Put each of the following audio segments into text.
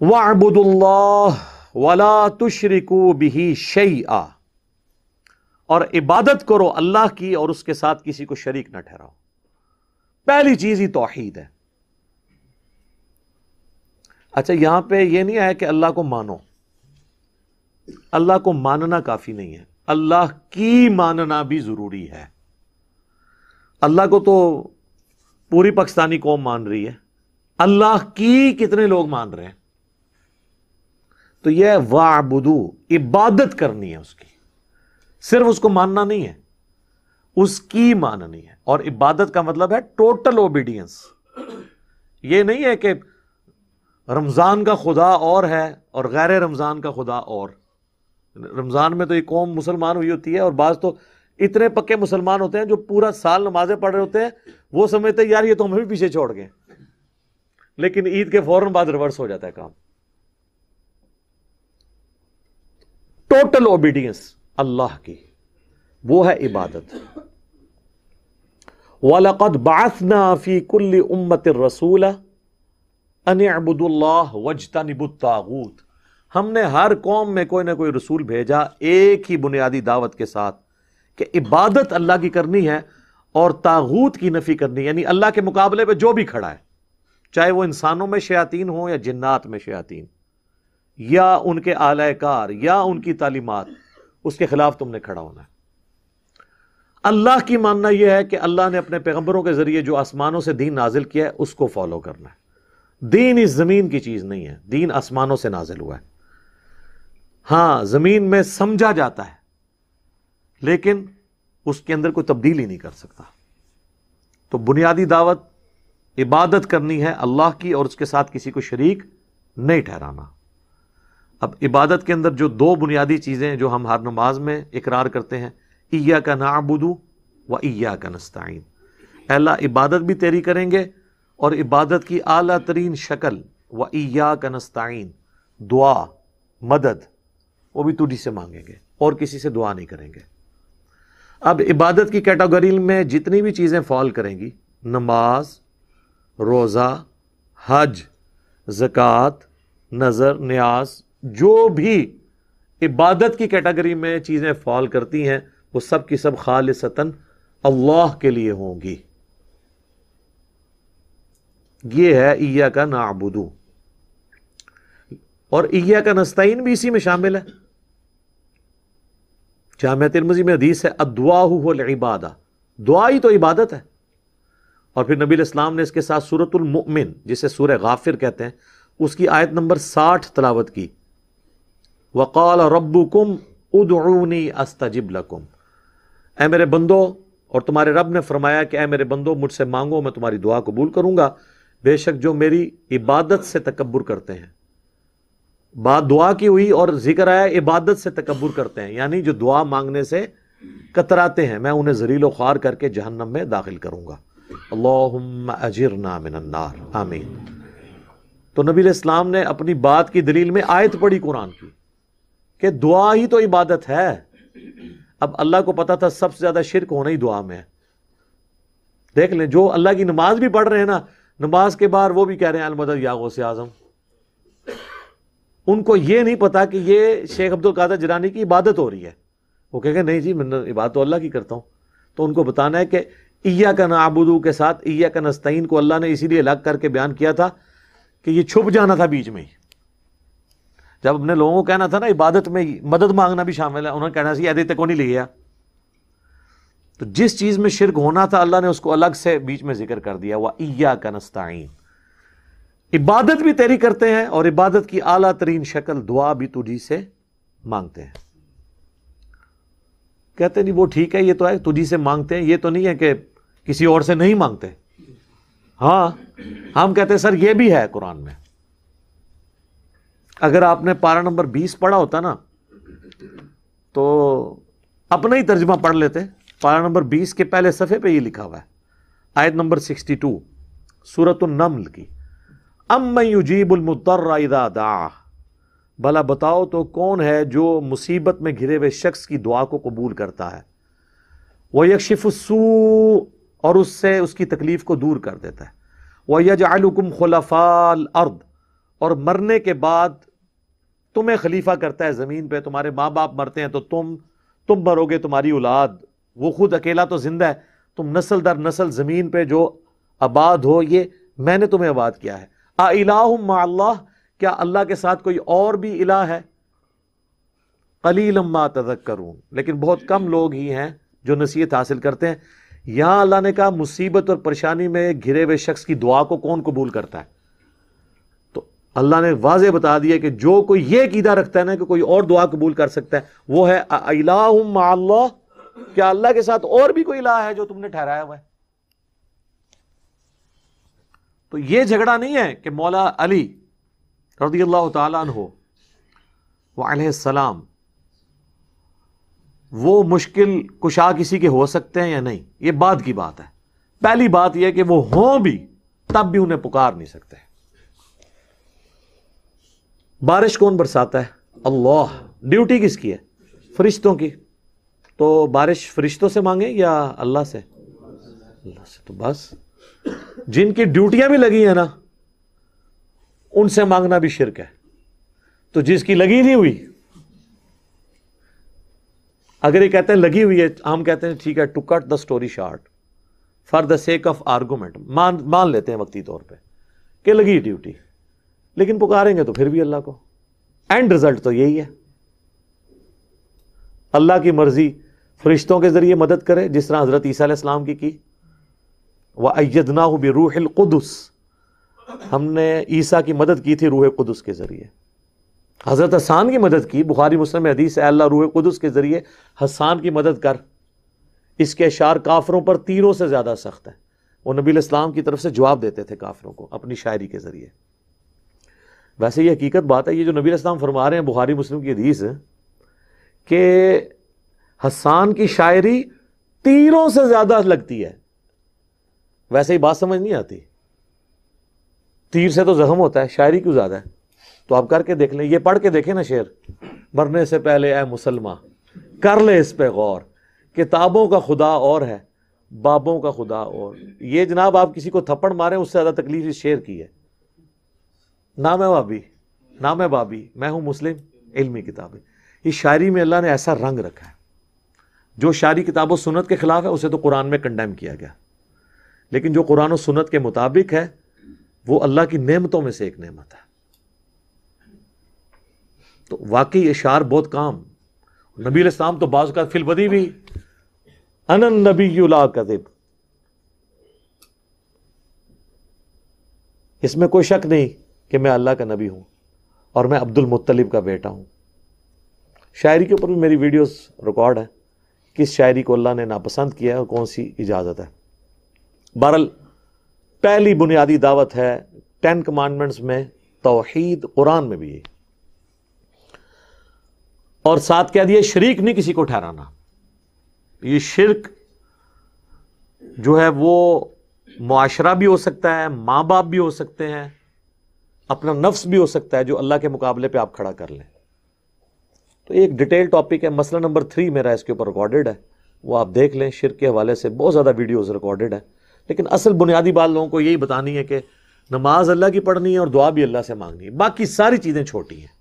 وَاعْبُدُوا اللَّهَ وَلَا تُشْرِكُوا بِهِ شَيْئًا، اور عبادت کرو اللہ کی اور اس کے ساتھ کسی کو شریک نہ ٹھہراؤ۔ پہلی چیز ہی توحید ہے۔ اچھا، یہاں پہ یہ نہیں آیا کہ اللہ کو مانو، اللہ کو ماننا کافی نہیں ہے، اللہ کی ماننا بھی ضروری ہے۔ اللہ کو تو پوری پاکستانی قوم مان رہی ہے، اللہ کی کتنے لوگ مان رہے ہیں؟ تو یہ وَاعْبُدُوا، عبادت کرنی ہے اس کی، صرف اس کو ماننا نہیں ہے، اس کی ماننی ہے۔ اور عبادت کا مطلب ہے ٹوٹل اوبیڈینس۔ یہ نہیں ہے کہ رمضان کا خدا اور ہے اور غیر رمضان کا خدا اور۔ رمضان میں تو یہ قوم مسلمان ہوئی ہوتی ہے، اور بعض تو اتنے پکے مسلمان ہوتے ہیں جو پورا سال نمازیں پڑھ رہے ہوتے ہیں، وہ سمجھتے ہیں یار یہ تو ہمیں بھی پیچھے چھوڑ گئے، لیکن عید کے فوراً بعد ریورس ہو جاتا ہے کام۔ ٹوٹل اوبیڈینس اللہ کی، وہ ہے عبادت۔ وَلَقَدْ بَعَثْنَا فِي كُلِّ أُمَّةٍ رَسُولًا أَنِ اعْبُدُوا اللَّهَ وَاجْتَنِبُوا الطَّاغُوتَ، ہم نے ہر قوم میں کوئی نہ کوئی رسول بھیجا ایک ہی بنیادی دعوت کے ساتھ کہ عبادت اللہ کی کرنی ہے اور طاغوت کی نفی کرنی، یعنی اللہ کے مقابلے پہ جو بھی کھڑا ہے، چاہے وہ انسانوں میں شیاطین ہوں یا جنات میں شیاطین، یا ان کے اعلی کار یا ان کی تعلیمات، اس کے خلاف تم نے کھڑا ہونا ہے۔ اللہ کی ماننا یہ ہے کہ اللہ نے اپنے پیغمبروں کے ذریعے جو آسمانوں سے دین نازل کیا ہے اس کو فالو کرنا ہے۔ دین اس زمین کی چیز نہیں ہے، دین آسمانوں سے نازل ہوا ہے۔ ہاں، زمین میں سمجھا جاتا ہے لیکن اس کے اندر کوئی تبدیلی نہیں کر سکتا۔ تو بنیادی دعوت عبادت کرنی ہے اللہ کی اور اس کے ساتھ کسی کو شریک نہیں ٹھہرانا۔ اب عبادت کے اندر جو دو بنیادی چیزیں جو ہم ہر نماز میں اقرار کرتے ہیں، ایاک نعبد و ایاک نستعین، اے اللہ عبادت بھی تیری کریں گے اور عبادت کی اعلیٰ ترین شکل و ایاک نستعین، دعا مدد، وہ بھی تجھی سے مانگیں گے اور کسی سے دعا نہیں کریں گے۔ اب عبادت کی کیٹیگری میں جتنی بھی چیزیں فال کریں گی، نماز، روزہ، حج، زکوٰۃ، نذر، نیاز، جو بھی عبادت کی کیٹیگری میں چیزیں فال کرتی ہیں وہ سب کی سب خالصتاً اللہ کے لیے ہوں گی۔ یہ ہے ایاک نعبد، اور ایاک نستعین بھی اسی میں شامل ہے۔ جامع ترمذی میں حدیث ہے الدعاء هو العبادہ، دعا ہی تو عبادت ہے۔ اور پھر نبی علیہ السلام نے اس کے ساتھ سورۃ المؤمن، جسے سورہ غافر کہتے ہیں، اس کی آیت نمبر 60 تلاوت کی، وقال ربکم ادعونی استجب لکم، اے میرے بندو، اور تمہارے رب نے فرمایا کہ اے میرے بندو مجھ سے مانگو میں تمہاری دعا قبول کروں گا، بے شک جو میری عبادت سے تکبر کرتے ہیں۔ بات دعا کی ہوئی اور ذکر آیا عبادت سے تکبر کرتے ہیں، یعنی جو دعا مانگنے سے کتراتے ہیں، میں انہیں ذلیل و خوار کر کے جہنم میں داخل کروں گا۔ اللہم اجرنا من النار، آمین۔ تو نبی علیہ السلام نے اپنی بات کی دلیل میں آیت پڑھی قرآن کی کہ دعا ہی تو عبادت ہے۔ اب اللہ کو پتا تھا سب سے زیادہ شرک ہونا ہی دعا میں ہے۔ دیکھ لیں، جو اللہ کی نماز بھی پڑھ رہے ہیں نا، نماز کے بعد وہ بھی کہہ رہے ہیں المدد یا غوث اعظم، ان کو یہ نہیں پتا کہ یہ شیخ عبد القادر جیلانی کی عبادت ہو رہی ہے۔ وہ کہیں گے نہیں جی میں عبادت تو اللہ کی کرتا ہوں۔ تو ان کو بتانا ہے کہ ایاک نعبد کے ساتھ ایاک نستعین کو اللہ نے اسی لیے الگ کر کے بیان کیا تھا کہ یہ چھپ جانا تھا بیچ میں ہی۔ جب اپنے لوگوں کو کہنا تھا نا عبادت میں مدد مانگنا بھی شامل ہے، انہوں نے کہنا سی ایدے کو نہیں لے گیا۔ تو جس چیز میں شرک ہونا تھا اللہ نے اس کو الگ سے بیچ میں ذکر کر دیا، وَإِيَّاكَ نَسْتَعِينُ، عبادت بھی تیری کرتے ہیں اور عبادت کی اعلیٰ ترین شکل دعا بھی تجھی سے مانگتے ہیں۔ کہتے نہیں وہ ٹھیک ہے، یہ تو ہے تجھی سے مانگتے ہیں، یہ تو نہیں ہے کہ کسی اور سے نہیں مانگتے۔ ہاں ہم کہتے ہیں سر یہ بھی ہے قرآن میں۔ اگر آپ نے پارہ نمبر 20 پڑھا ہوتا نا تو اپنا ہی ترجمہ پڑھ لیتے۔ پارہ نمبر 20 کے پہلے صفحے پہ یہ لکھا ہوا ہے، آیت نمبر 62 سورۃ النمل کی، اَمَّن يُجِيبُ الْمُضْطَرَّ إِذَا دَعَاهُ، بھلا بتاؤ تو کون ہے جو مصیبت میں گھرے ہوئے شخص کی دعا کو قبول کرتا ہے، وَيَكْشِفُ السُّوءَ، اور اس سے اس کی تکلیف کو دور کر دیتا ہے، وَيَجْعَلُكُمْ خُلَفَاءَ الْأَرْضِ، اور مرنے کے بعد تمہیں خلیفہ کرتا ہے زمین پہ. تمہارے ماں باپ مرتے ہیں تو تم مرو گے, تمہاری اولاد, وہ خود اکیلا تو زندہ ہے, تم نسل در نسل زمین پہ جو آباد ہو, یہ میں نے تمہیں آباد کیا ہے. اِلٰہٌ مع اللہ, کیا اللہ کے ساتھ کوئی اور بھی الہ ہے؟ قلیلا ما تذکرون, لیکن بہت کم لوگ ہی ہیں جو نصیحت حاصل کرتے ہیں. یہاں اللہ نے کہا مصیبت اور پریشانی میں گھرے ہوئے شخص کی دعا کو کون قبول کرتا ہے؟ تو اللہ نے واضح بتا دیا کہ جو کوئی یہ عقیدہ رکھتا ہے نا کہ کوئی اور دعا قبول کر سکتا ہے, وہ ہے اِلٰہٌ مع اللہ, کیا اللہ کے ساتھ اور بھی کوئی الہ ہے جو تم نے ٹھہرایا ہوا ہے؟ تو یہ جھگڑا نہیں ہے کہ مولا علی رضی اللہ تعالیٰ عنہ وعلیہ السلام وہ مشکل کشا کسی کے ہو سکتے ہیں یا نہیں, یہ بعد کی بات ہے. پہلی بات یہ کہ وہ ہوں بھی تب بھی انہیں پکار نہیں سکتے. بارش کون برساتا ہے؟ اللہ. ڈیوٹی کس کی ہے؟ فرشتوں کی. تو بارش فرشتوں سے مانگیں یا اللہ سے؟ اللہ سے. تو بس جن کی ڈیوٹیاں بھی لگی ہیں نا, ان سے مانگنا بھی شرک ہے. تو جس کی لگی نہیں ہوئی, اگر یہ کہتے ہیں لگی ہوئی ہے, ہم کہتے ہیں ٹھیک ہے, to cut the story short for the sake of argument, مان لیتے ہیں وقتی طور پہ کہ لگی ڈیوٹی, لیکن پکاریں گے تو پھر بھی اللہ کو. اینڈ رزلٹ تو یہی ہے, اللہ کی مرضی فرشتوں کے ذریعے مدد کرے, جس طرح حضرت عیسیٰ علیہ السلام کی وَأَيَّدْنَاهُ بِرُوحِ الْقُدُسِ, ہم نے عیسیٰ کی مدد کی تھی روح قدس کے ذریعے. حضرت حسان کی مدد کی, بخاری مسلم میں حدیث ہے, اللہ روح قدس کے ذریعے حسان کی مدد کر. اس کے اشعار کافروں پر تیروں سے زیادہ سخت ہیں. وہ نبی علیہ السلام کی طرف سے جواب دیتے تھے کافروں کو اپنی شاعری کے ذریعے. ویسے یہ حقیقت بات ہے, یہ جو نبی علیہ السلام فرما رہے ہیں, بخاری مسلم کی حدیث ہے کہ حسان کی شاعری تیروں سے زیادہ لگتی ہے. ویسے ہی بات سمجھ نہیں آتی, تیر سے تو زخم ہوتا ہے, شاعری کیوں زیادہ ہے؟ تو آپ کر کے دیکھ لیں, یہ پڑھ کے دیکھیں نا شعر, مرنے سے پہلے اے مسلماں کر لے اس پہ غور, کتابوں کا خدا اور ہے بابوں کا خدا اور. یہ جناب آپ کسی کو تھپڑ ماریں اس سے زیادہ تکلیف اس شعر کی ہے. نام ہے بابی, نام ہے بابی, میں ہوں مسلم, علمی کتابیں. اس شاعری میں اللہ نے ایسا رنگ رکھا ہے, جو شاعری کتاب و سنت کے خلاف ہے اسے تو قرآن میں کنڈیم کیا گیا, لیکن جو قرآن و سنت کے مطابق ہے وہ اللہ کی نعمتوں میں سے ایک نعمت ہے. تو واقعی اشعار بہت کام. نبی علیہ السلام تو بعض کا فی البدی بھی انا النبی لا کذب, اس میں کوئی شک نہیں کہ میں اللہ کا نبی ہوں اور میں عبد المطلب کا بیٹا ہوں. شاعری کے اوپر بھی میری ویڈیوز ریکارڈ ہیں, کس شاعری کو اللہ نے ناپسند کیا ہے اور کون سی اجازت ہے. بہرحال پہلی بنیادی دعوت ہے 10 کمانڈمنٹس میں توحید, قرآن میں بھی ہے, اور ساتھ کہہ دیا شریک نہیں کسی کو ٹھہرانا. یہ شرک جو ہے وہ معاشرہ بھی ہو سکتا ہے, ماں باپ بھی ہو سکتے ہیں, اپنا نفس بھی ہو سکتا ہے جو اللہ کے مقابلے پہ آپ کھڑا کر لیں. تو ایک ڈیٹیل ٹاپک ہے, مسئلہ نمبر 3 میرا اس کے اوپر ریکارڈڈ ہے, وہ آپ دیکھ لیں. شرک کے حوالے سے بہت زیادہ ویڈیوز ریکارڈڈ ہے, لیکن اصل بنیادی بات لوگوں کو یہی بتانی ہے کہ نماز اللہ کی پڑھنی ہے اور دعا بھی اللہ سے مانگنی ہے, باقی ساری چیزیں چھوٹی ہیں.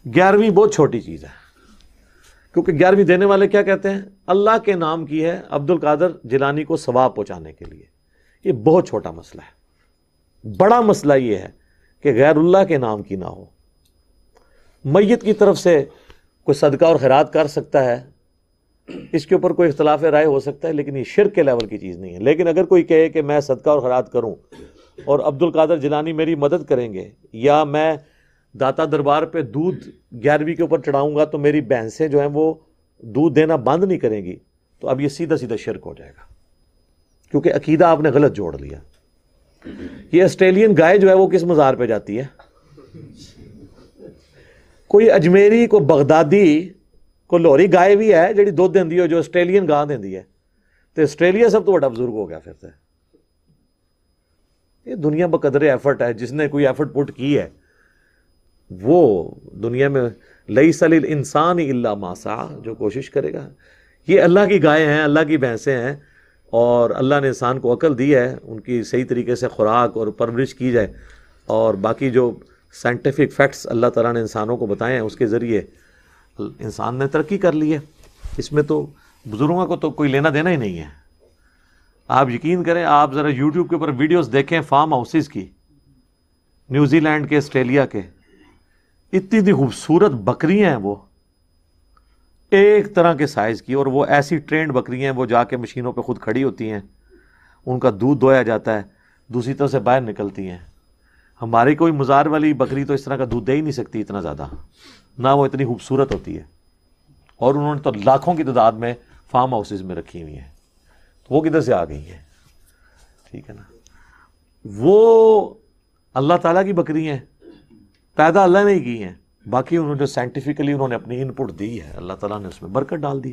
11ویں بہت چھوٹی چیز ہے, کیونکہ 11ویں دینے والے کیا کہتے ہیں, اللہ کے نام کی ہے عبد القادر جیلانی کو ثواب پہنچانے کے لیے. یہ بہت چھوٹا مسئلہ ہے. بڑا مسئلہ یہ ہے کہ غیر اللہ کے نام کی نہ ہو. میت کی طرف سے کوئی صدقہ اور خیرات کر سکتا ہے, اس کے اوپر کوئی اختلاف رائے ہو سکتا ہے, لیکن یہ شرک کے لیول کی چیز نہیں ہے. لیکن اگر کوئی کہے کہ میں صدقہ اور خیرات کروں اور عبد القادر جیلانی میری مدد کریں گے, یا میں داتا دربار پہ دودھ 11ویں کے اوپر چڑھاؤں گا تو میری بھینسیں جو ہیں وہ دودھ دینا بند نہیں کریں گی, تو اب یہ سیدھا سیدھا شرک ہو جائے گا, کیونکہ عقیدہ آپ نے غلط جوڑ لیا. یہ آسٹریلین گائے جو ہے وہ کس مزار پہ جاتی ہے؟ کوئی اجمیری کو بغدادی کو لاہوری گائے بھی ہے جڑی دودھ دیندی ہو جو آسٹریلین گاہ دیندی ہے, تو آسٹریلیا سب تو بڑا بزرگ ہو گیا پھر سے. یہ دنیا بقدر ایفرٹ ہے, جس نے کوئی ایفرٹ پٹ کی ہے وہ دنیا میں لیس للانسان الا ما سعی, جو کوشش کرے گا. یہ اللہ کی گائے ہیں, اللہ کی بھینسیں ہیں, اور اللہ نے انسان کو عقل دی ہے, ان کی صحیح طریقے سے خوراک اور پرورش کی جائے اور باقی جو سائنٹیفک فیکٹس اللہ تعالیٰ نے انسانوں کو بتائے ہیں اس کے ذریعے انسان نے ترقی کر لی ہے. اس میں تو بزرگوں کو تو کوئی لینا دینا ہی نہیں ہے. آپ یقین کریں، آپ ذرا یوٹیوب کے اوپر ویڈیوز دیکھیں فارم ہاؤسز کی، نیوزی لینڈ کے، آسٹریلیا کے، اتنی خوبصورت بکریاں ہیں وہ، ایک طرح کے سائز کی، اور وہ ایسی ٹرینڈ بکریاں ہیں، وہ جا کے مشینوں پہ خود کھڑی ہوتی ہیں، ان کا دودھ دویا جاتا ہے، دوسری طرف سے باہر نکلتی ہیں. ہماری کوئی مزار والی بکری تو اس طرح کا دودھ دے ہی نہیں سکتی اتنا زیادہ، نہ وہ اتنی خوبصورت ہوتی ہے. اور انہوں نے تو لاکھوں کی تعداد میں فارم ہاؤسز میں رکھی ہوئی ہیں. تو وہ کدھر سے آ گئی ہیں؟ ٹھیک ہے نا. وہ اللہ تعالیٰ کی بکری ہیں، پیدا اللہ نے کی ہیں. باقی انہوں نے جو سائنٹیفکلی انہوں نے اپنی ان پٹ دی ہے، اللہ تعالیٰ نے اس میں برکت ڈال دی.